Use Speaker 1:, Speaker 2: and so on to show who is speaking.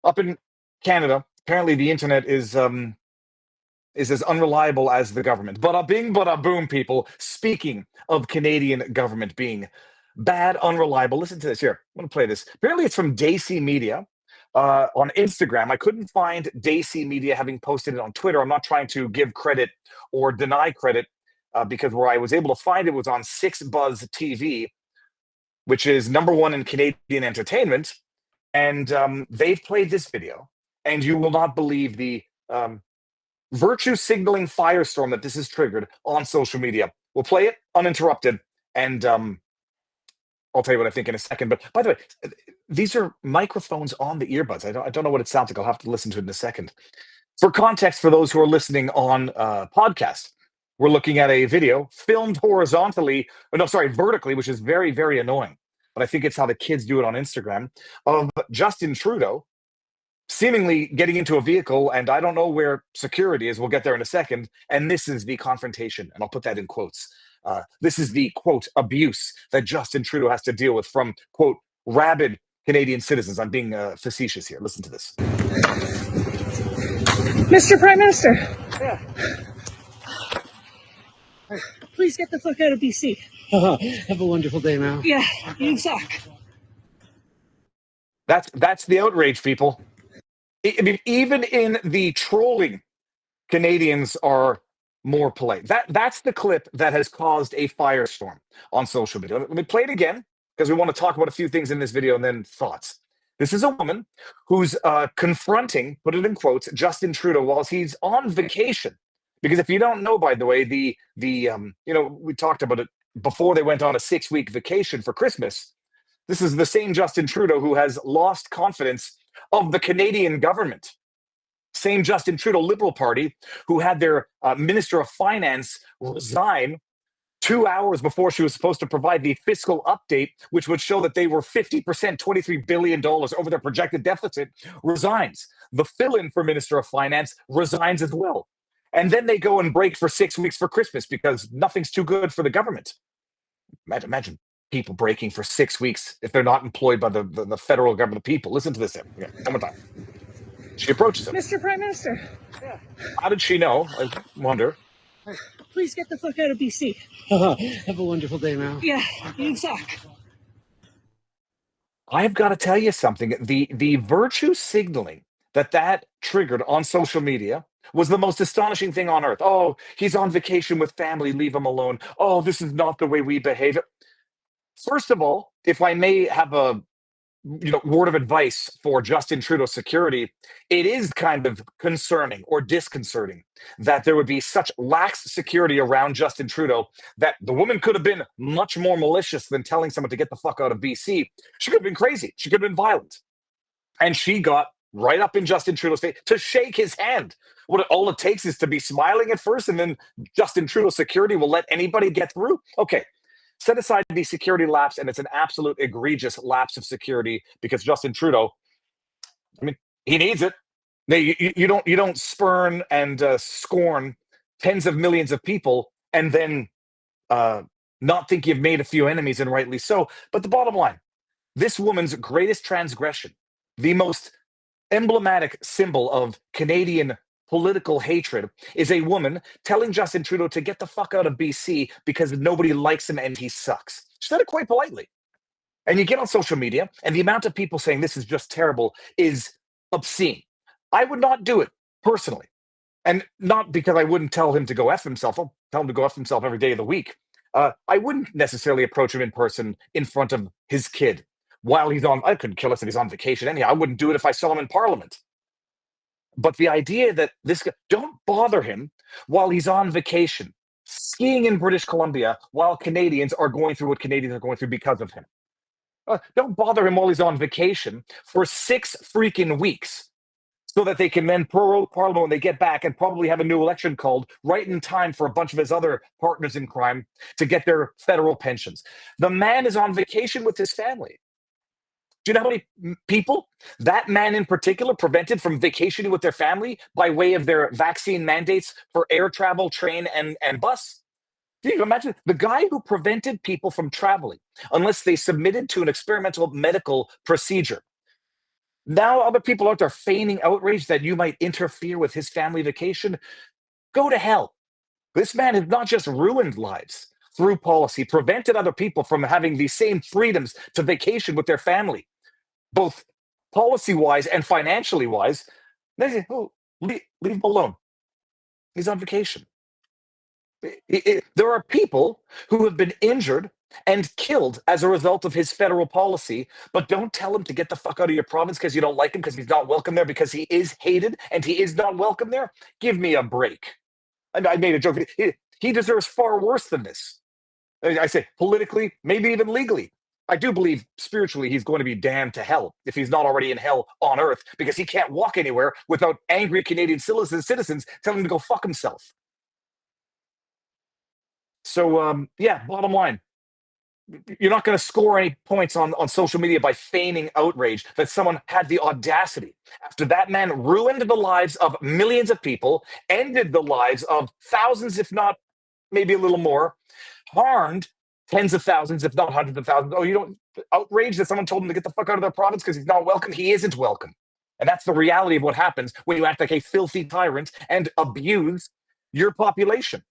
Speaker 1: Up in Canada, apparently the internet is as unreliable as the government. Bada bing, bada boom, people. Speaking of Canadian government being bad, unreliable, listen to this here. I'm going to play this. Apparently, it's from Daisy Media on Instagram. I couldn't find Daisy Media having posted it on Twitter. I'm not trying to give credit or deny credit because where I was able to find it was on Six Buzz TV, which is #1 in Canadian entertainment. And they've played this video, and you will not believe the virtue signaling firestorm that this has triggered on social media. We'll play it uninterrupted, and I'll tell you what I think in a second. But by the way, these are microphones on the earbuds. I don't know what it sounds like. I'll have to listen to it in a second. For context, for those who are listening on podcast, we're looking at a video filmed horizontally, vertically, which is very, very annoying. But I think it's how the kids do it on Instagram, of Justin Trudeau seemingly getting into a vehicle, and I don't know where security is. We'll get there in a second. And this is the confrontation, and I'll put that in quotes. This is the, quote, abuse that Justin Trudeau has to deal with from, quote, rabid Canadian citizens. I'm being facetious here. Listen to this.
Speaker 2: Mr. Prime Minister.
Speaker 1: Yeah.
Speaker 2: Please get the fuck out of BC.
Speaker 3: Have a wonderful day, Mal.
Speaker 2: Yeah, you suck.
Speaker 1: That's the outrage, people. I mean, even in the trolling, Canadians are more polite. That's the clip that has caused a firestorm on social media. Let me play it again because we want to talk about a few things in this video and then thoughts. This is a woman who's confronting, put it in quotes, Justin Trudeau while he's on vacation. Because if you don't know, by the way, we talked about it before they went on a 6-week vacation for Christmas. This is the same Justin Trudeau who has lost confidence of the Canadian government. Same Justin Trudeau Liberal Party who had their Minister of Finance resign 2 hours before she was supposed to provide the fiscal update, which would show that they were 50%, $23 billion over their projected deficit, resigns. The fill-in for Minister of Finance resigns as well. And then they go and break for 6 weeks for Christmas because nothing's too good for the government. Imagine people breaking for 6 weeks if they're not employed by the federal government. People, listen to this. Yeah, one more time. She approaches him.
Speaker 2: Mr. Prime Minister.
Speaker 1: Yeah. How did she know? I wonder.
Speaker 2: Please get the fuck out of BC.
Speaker 3: Have a wonderful day, Mal.
Speaker 2: Yeah, you suck.
Speaker 1: I've got to tell you something. The virtue signaling that triggered on social media was the most astonishing thing on earth. Oh, he's on vacation with family, leave him alone. Oh, this is not the way we behave. First of all, if I may have a word of advice for Justin Trudeau's security, it is kind of concerning or disconcerting that there would be such lax security around Justin Trudeau that the woman could have been much more malicious than telling someone to get the fuck out of BC. She could have been crazy. She could have been violent. And she got right up in Justin Trudeau's face to shake his hand. All it takes is to be smiling at first, and then Justin Trudeau's security will let anybody get through. Okay. Set aside the security lapse, and it's an absolute egregious lapse of security because Justin Trudeau, I mean, he needs it. You don't spurn and scorn tens of millions of people and then not think you've made a few enemies, and rightly so. But the bottom line, this woman's greatest transgression, the most emblematic symbol of Canadian political hatred, is a woman telling Justin Trudeau to get the fuck out of BC because nobody likes him and he sucks. She said it quite politely. And you get on social media, and the amount of people saying this is just terrible is obscene. I would not do it personally. And not because I wouldn't tell him to go F himself. I'll tell him to go F himself every day of the week. I wouldn't necessarily approach him in person in front of his kid while he's on. I couldn't kill us if he's on vacation anyhow. I wouldn't do it if I saw him in Parliament. But the idea that this guy, don't bother him while he's on vacation, skiing in British Columbia, while Canadians are going through what Canadians are going through because of him. Don't bother him while he's on vacation for 6 freaking weeks so that they can then prorogue Parliament when they get back and probably have a new election called right in time for a bunch of his other partners in crime to get their federal pensions. The man is on vacation with his family. Do you know how many people that man in particular prevented from vacationing with their family by way of their vaccine mandates for air travel, train, and bus? Can you imagine the guy who prevented people from traveling unless they submitted to an experimental medical procedure? Now other people out there feigning outrage that you might interfere with his family vacation. Go to hell. This man has not just ruined lives through policy, prevented other people from having the same freedoms to vacation with their family, both policy-wise and financially-wise. Oh, leave him alone. He's on vacation. There are people who have been injured and killed as a result of his federal policy, but don't tell him to get the fuck out of your province because you don't like him, because he's not welcome there, because he is hated and he is not welcome there. Give me a break. I made a joke. He deserves far worse than this. I say politically, maybe even legally. I do believe spiritually he's going to be damned to hell if he's not already in hell on earth, because he can't walk anywhere without angry Canadian citizens telling him to go fuck himself. So, yeah, bottom line, you're not going to score any points on social media by feigning outrage that someone had the audacity, after that man ruined the lives of millions of people, ended the lives of thousands, if not maybe a little more, harmed tens of thousands, if not hundreds of thousands. Oh, you don't outrage that someone told him to get the fuck out of their province because he's not welcome? He isn't welcome. And that's the reality of what happens when you act like a filthy tyrant and abuse your population.